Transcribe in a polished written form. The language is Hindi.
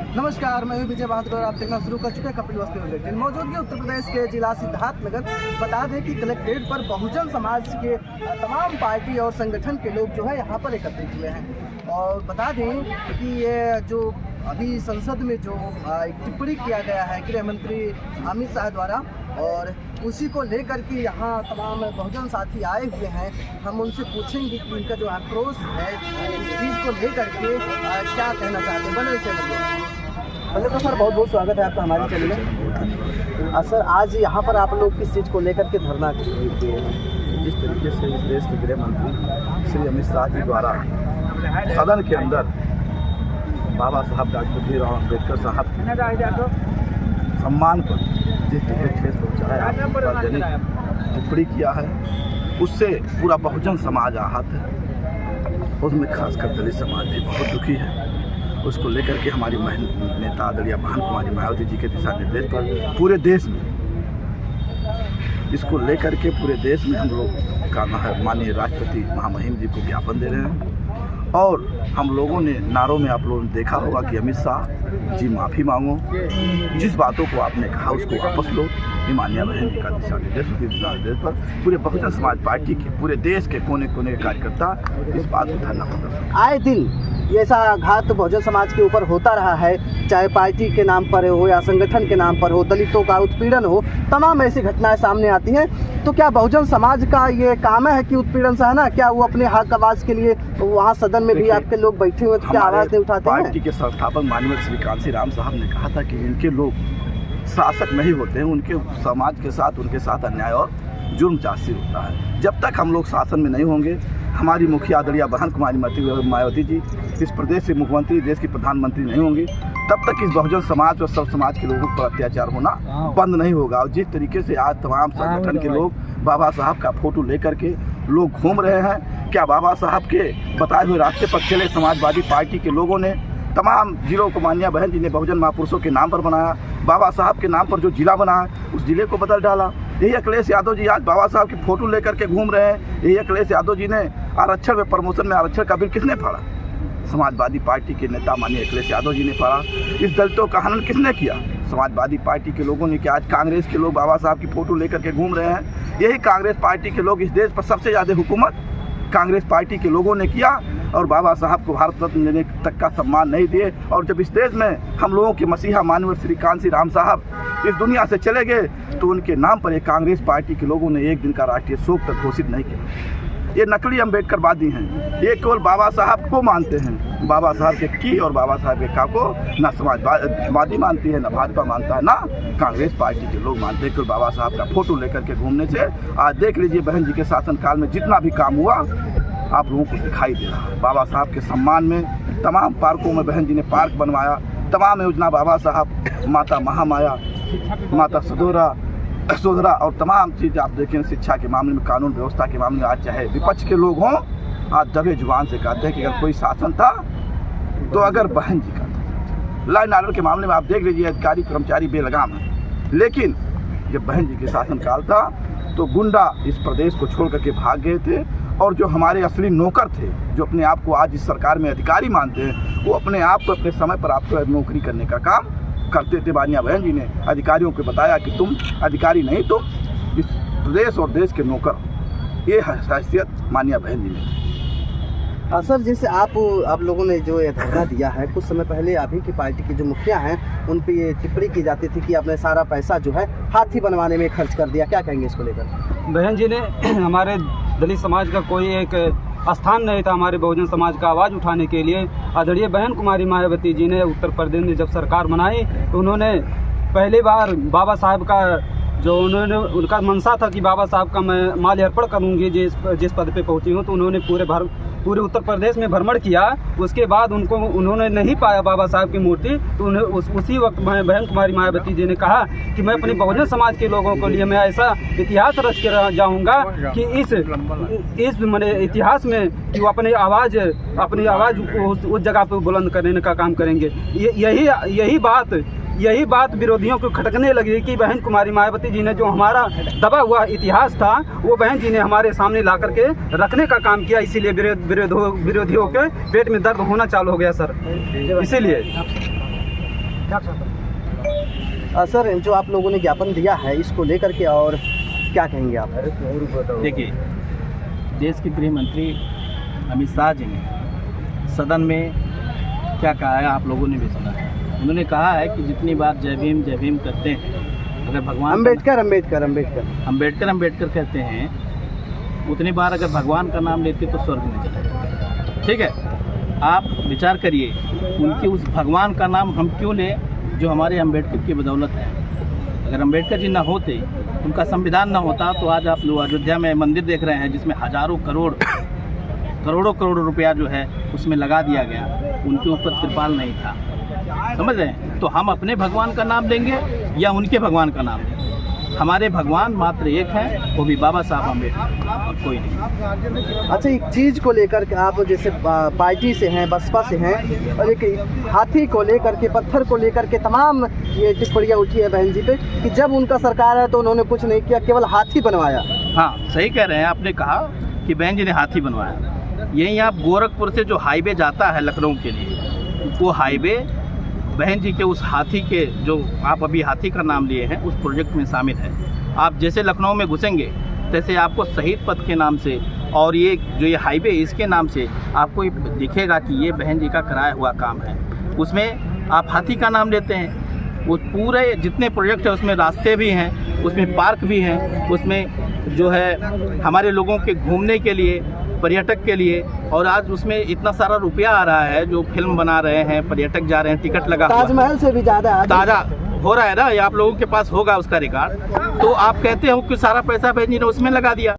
नमस्कार, मैं विजय बहादुर और आप देखना शुरू कर चुके हैं कपिल वस्तु बुलेटिन। मौजूदगी उत्तर प्रदेश के जिला सिद्धार्थनगर। बता दें कि कलेक्ट्रेट पर बहुजन समाज के तमाम पार्टी और संगठन के लोग जो है यहाँ पर एकत्रित हुए हैं। और बता दें कि ये जो अभी संसद में जो टिप्पणी किया गया है गृह मंत्री अमित शाह द्वारा, और उसी को लेकर के यहाँ तमाम बहुजन साथी आए हुए हैं। हम उनसे पूछेंगे कि उनका जो आक्रोश है इस चीज़ को लेकर के क्या कहना चाहते हैं। बने चैनल पहले तो सर बहुत बहुत स्वागत है आपका हमारे चैनल में। सर आज यहाँ पर आप लोग किस चीज़ को लेकर के धरना किए हैं? जिस तरीके से इस देश के गृह मंत्री श्री अमित शाह जी द्वारा सदन के अंदर बाबा साहब डॉक्टर भीमराव अम्बेडकर साहब के सम्मान पर जिस तरह ठेस पहुँचाया, टिप्पणी किया है, उससे पूरा बहुजन समाज आहत है। उसमें खासकर दलित समाज भी बहुत दुखी है। उसको लेकर के हमारी नेता आदरणीय बहन कुमारी मायावती जी के दिशा निर्देश पर पूरे देश में इसको लेकर के पूरे देश में हम लोग का माननीय राष्ट्रपति महामहिम जी को ज्ञापन दे रहे हैं। और हम लोगों ने नारों में आप लोगों ने देखा होगा कि अमित शाह जी माफ़ी मांगो, जिस बातों को आपने कहा उसको वापस लो। माननीय बहन जी का दिशा निर्देश पर पूरे बहुजन समाज पार्टी के पूरे देश के कोने कोने के कार्यकर्ता इस बात को धरना प्रदर्शन। आए दिन ये ऐसा घात बहुजन समाज के ऊपर होता रहा है, चाहे पार्टी के नाम पर हो या संगठन के नाम पर हो, दलितों का उत्पीड़न हो, तमाम ऐसी घटनाएं सामने आती हैं। तो क्या बहुजन समाज का ये काम है कि उत्पीड़न सहना? क्या वो अपने हक आवाज़ के लिए वहाँ सदन में भी आपके लोग बैठे हुए तो क्या आवाज़ नहीं उठाते हैं? पार्टी के संस्थापक माननीय श्री कांसी राम साहब ने कहा था कि इनके लोग शासक नहीं होते हैं, उनके समाज के साथ उनके साथ अन्याय और जुर्म जासी होता है। जब तक हम लोग शासन में नहीं होंगे, हमारी मुखिया आदरणीय बहन कुमारी मायावती जी इस प्रदेश से मुख्यमंत्री, देश की प्रधानमंत्री नहीं होंगी, तब तक इस बहुजन समाज और सब समाज के लोगों पर अत्याचार होना बंद नहीं होगा। और जिस तरीके से आज तमाम संगठन के लोग बाबा साहब का फोटो लेकर के लोग घूम रहे हैं, क्या बाबा साहब के बताए हुए रास्ते पर चले समाजवादी पार्टी के लोगों ने तमाम जिलों को माननीय बहन जी ने बहुजन महापुरुषों के नाम पर बनाया, बाबा साहब के नाम पर जो जिला बना है उस जिले को बदल डाला। यही अखिलेश यादव जी आज बाबा साहब की फोटो लेकर के घूम रहे हैं। यही अखिलेश यादव जी ने आरक्षण में प्रमोशन में आरक्षण का बिल किसने फाड़ा? समाजवादी पार्टी के नेता माननीय अखिलेश यादव जी ने फाड़ा। इस दलितों का हनन किसने किया? समाजवादी पार्टी के लोगों ने किया। आज कांग्रेस के लोग बाबा साहब की फोटो लेकर के घूम रहे हैं। यही कांग्रेस पार्टी के लोग, इस देश पर सबसे ज़्यादा हुकूमत कांग्रेस पार्टी के लोगों ने किया और बाबा साहब को भारत रत्न देने तक का सम्मान नहीं दिए। और जब इस देश में हम लोगों के मसीहा माननीय श्री कांसी राम साहब इस दुनिया से चले गए तो उनके नाम पर एक कांग्रेस पार्टी के लोगों ने एक दिन का राष्ट्रीय शोक तक घोषित नहीं किया। ये नकली अम्बेडकरवादी हैं। ये केवल बाबा साहब को मानते हैं, बाबा साहब के की और बाबा साहब के का को ना समाजवादी मानती है, ना भाजपा मानता है, ना कांग्रेस पार्टी के लोग मानते हैं। केवल बाबा साहब का फोटो लेकर के घूमने से आज देख लीजिए बहन जी के शासनकाल में जितना भी काम हुआ आप लोगों को दिखाई दे रहा है। बाबा साहब के सम्मान में तमाम पार्कों में बहन जी ने पार्क बनवाया, तमाम योजना बाबा साहब, माता महामाया, माता सुधरा और तमाम चीज़ आप देखें। शिक्षा के मामले में, कानून व्यवस्था के मामले में आज चाहे विपक्ष के लोग हों, आज दबे जुबान से कहते हैं कि अगर कोई शासन था तो अगर बहन जी का था। लॉ एंड ऑर्डर के मामले में आप देख लीजिए अधिकारी कर्मचारी बेलगाम हैं, लेकिन जब बहन जी के शासनकाल था तो गुंडा इस प्रदेश को छोड़ करके भाग गए थे। और जो हमारे असली नौकर थे, जो अपने आप को आज इस सरकार में अधिकारी मानते हैं, वो अपने आप को अपने समय पर आपको नौकरी करने का काम करते थे। माननीय बहन जी ने अधिकारियों को बताया कि तुम अधिकारी नहीं, तुम इस प्रदेश और देश के नौकर। ये हैसियत माननीय बहन जी ने। सर, जैसे आप लोगों ने जो ये धरना दिया है, कुछ समय पहले अभी की पार्टी के जो मुखिया हैं उन पे ये टिप्पणी की जाती थी कि आपने सारा पैसा जो है हाथी बनवाने में खर्च कर दिया। क्या कहेंगे इसको लेकर? बहन जी ने हमारे दलित समाज का कोई एक स्थान नहीं था हमारे बहुजन समाज का आवाज़ उठाने के लिए। आदरणीय बहन कुमारी मायावती जी ने उत्तर प्रदेश में जब सरकार बनाई तो उन्होंने पहली बार बाबा साहब का जो उनका मनसा था कि बाबा साहब का मैं माल्य अर्पण करूँगी जिस पद पे पहुँची हूँ, तो उन्होंने पूरे उत्तर प्रदेश में भ्रमण किया। उसके बाद उन्होंने नहीं पाया बाबा साहब की मूर्ति, तो उन्हें उसी वक्त बहन कुमारी मायावती जी ने कहा कि मैं अपने बहुजन समाज के लोगों के लिए मैं ऐसा इतिहास रच के जाऊँगा कि इस मैंने इतिहास में कि वो अपनी आवाज़ को उस जगह पर बुलंद करने का काम करेंगे। यही बात विरोधियों को खटकने लगी कि बहन कुमारी मायावती जी ने जो हमारा दबा हुआ इतिहास था वो बहन जी ने हमारे सामने ला करके रखने का काम किया। इसीलिए विरोधियों के पेट में दर्द होना चालू हो गया सर। इसीलिए सर, जो आप लोगों ने ज्ञापन दिया है इसको लेकर के और क्या कहेंगे आप? देखिए, देश के गृह मंत्री अमित शाह जी ने सदन में क्या कहा है आप लोगों ने भी सुना है। उन्होंने कहा है कि जितनी बार जय भीम करते हैं, अगर भगवान अम्बेडकर कहते हैं, उतनी बार अगर भगवान का नाम लेते तो स्वर्ग में चले जाते। ठीक है, आप विचार करिए, उनके उस भगवान का नाम हम क्यों लें जो हमारे अम्बेडकर की बदौलत है। अगर अम्बेडकर जी ना होते, उनका संविधान ना होता, तो आज आप लोग अयोध्या में मंदिर देख रहे हैं जिसमें हजारों करोड़ों रुपया जो है उसमें लगा दिया गया, उनके ऊपर त्रिपाल नहीं था। समझ रहे हैं? तो हम अपने भगवान का नाम लेंगे या उनके भगवान का नाम लेंगे? हमारे भगवान मात्र एक हैं, वो भी बाबा साहब अम्बेडकर, और कोई नहीं। अच्छा, एक चीज़ को लेकर के आप जैसे पार्टी से हैं, बसपा से हैं, और एक हाथी को लेकर के, पत्थर को लेकर के तमाम ये टिप्पणियाँ उठी है बहन जी पे कि जब उनका सरकार है तो उन्होंने कुछ नहीं किया, केवल हाथी बनवाया। हाँ, सही कह रहे हैं। आपने कहा कि बहन जी ने हाथी बनवाया। यहीं आप गोरखपुर से जो हाईवे जाता है लखनऊ के लिए, वो हाईवे बहन जी के उस हाथी के, जो आप अभी हाथी का नाम लिए हैं, उस प्रोजेक्ट में शामिल है। आप जैसे लखनऊ में घुसेंगे तैसे आपको शहीद पथ के नाम से और ये जो ये हाईवे इसके नाम से आपको दिखेगा कि ये बहन जी का कराया हुआ काम है। उसमें आप हाथी का नाम लेते हैं। वो पूरे जितने प्रोजेक्ट है उसमें रास्ते भी हैं, उसमें पार्क भी हैं, उसमें जो है हमारे लोगों के घूमने के लिए, पर्यटक के लिए, और आज उसमें इतना सारा रुपया आ रहा है, जो फिल्म बना रहे हैं, पर्यटक जा रहे हैं, टिकट लगा, ताजमहल से भी ज़्यादा ताज़ा हो रहा है ना, ये आप लोगों के पास होगा उसका रिकॉर्ड। तो आप कहते हो कि सारा पैसा बहन जी ने उसमें लगा दिया।